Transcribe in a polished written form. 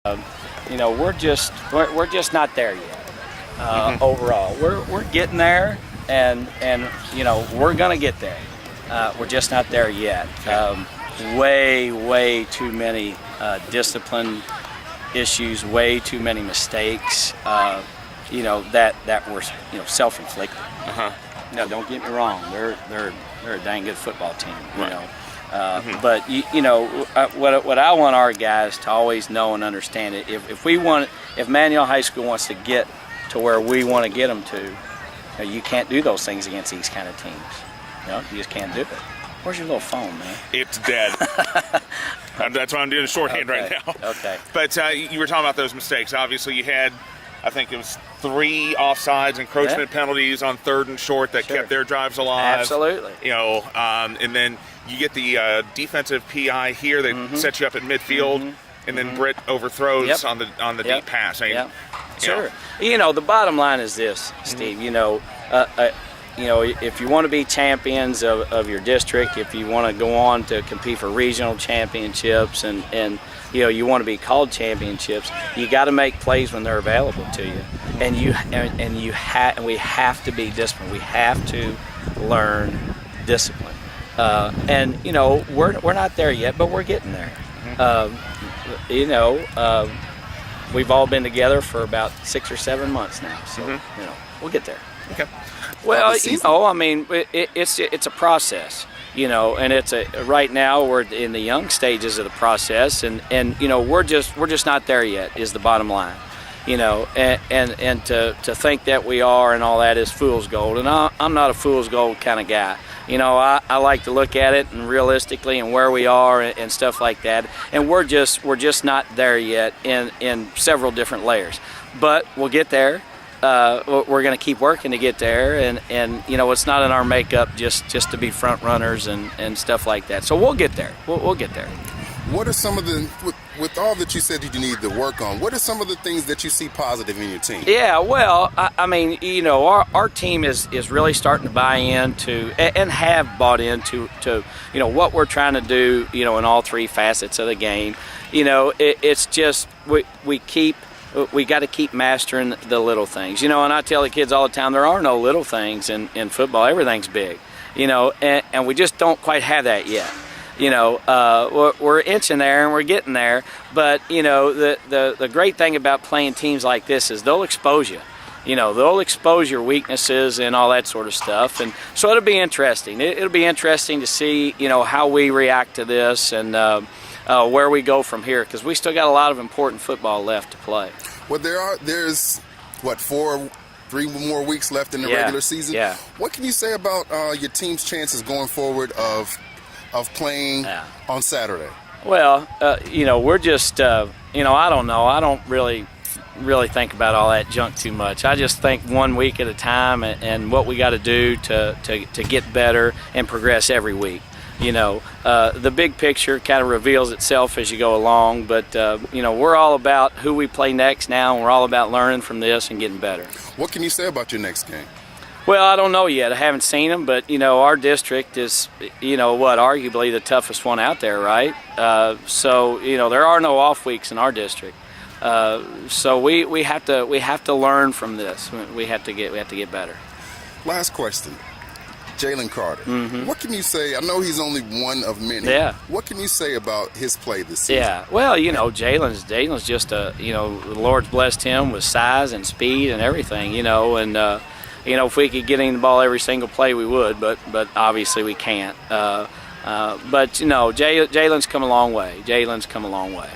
We're just not there yet. Overall, we're getting there, and we're gonna get there. We're just not there yet. Way too many discipline issues, way too many mistakes. That were self-inflicted. No, don't get me wrong. They're a dang good football team. But what I want our guys to always know and understand it. If Manual High School wants to get to where we want to get them to, you can't do those things against these kind of teams. You just can't do it. Where's your little phone, man? It's dead. That's why I'm doing shorthand right now. Okay. But you were talking about those mistakes. Obviously, you had, I think it was 3 offsides, encroachment penalties on 3rd and short that kept their drives alive. Absolutely. And then you get the defensive PI here that sets you up at midfield, and then Britt overthrows on the deep pass. Sure. The bottom line is this, Steve. If you want to be champions of your district, if you want to go on to compete for regional championships, and you want to be called championships, you got to make plays when they're available to you, and we have to be disciplined. We have to learn discipline, we're not there yet, but we're getting there. We've all been together for about 6 or 7 months now, so we'll get there. Okay. Well, it's a process, and right now we're in the young stages of the process, and we're just not there yet is the bottom line, and to think that we are and all that is fool's gold, and I'm not a fool's gold kind of guy. I like to look at it and realistically and where we are and stuff like that, and we're just not there yet in several different layers, but we'll get there. We're going to keep working to get there, and it's not in our makeup just to be front runners and stuff like that. So we'll get there. We'll get there. What are some of the, with all that you said that you need to work on, what are some of the things that you see positive in your team? Yeah, well, our team is really starting to buy into and have bought into what we're trying to do, in all 3 facets of the game. It's just we got to keep mastering the little things, and I tell the kids all the time, there are no little things in football. Everything's big, and we just don't quite have that yet. We're inching there and we're getting there, but the great thing about playing teams like this is they'll expose you. They'll expose your weaknesses and all that sort of stuff, and so it'll be interesting. It'll be interesting to see how we react to this and where we go from here, because we still got a lot of important football left to play. Well, there's 3 more weeks left in the regular season. Yeah. What can you say about your team's chances going forward of playing on Saturday? Well, we're just I don't know. I don't really think about all that junk too much. I just think 1 week at a time and what we got to do to get better and progress every week. The big picture kind of reveals itself as you go along, but we're all about who we play next now, and we're all about learning from this and getting better. What can you say about your next game? Well, I don't know yet. I haven't seen them, but our district is arguably the toughest one out there, right? So there are no off weeks in our district. So we have to learn from this. We have to get better. Last question. Jalen Carter. What can you say? I know he's only one of many. Yeah. What can you say about his play this season? Yeah. Well, Jalen's just the Lord's blessed him with size and speed and everything. And if we could get him the ball every single play, we would. But obviously we can't. But Jalen's come a long way. Jalen's come a long way.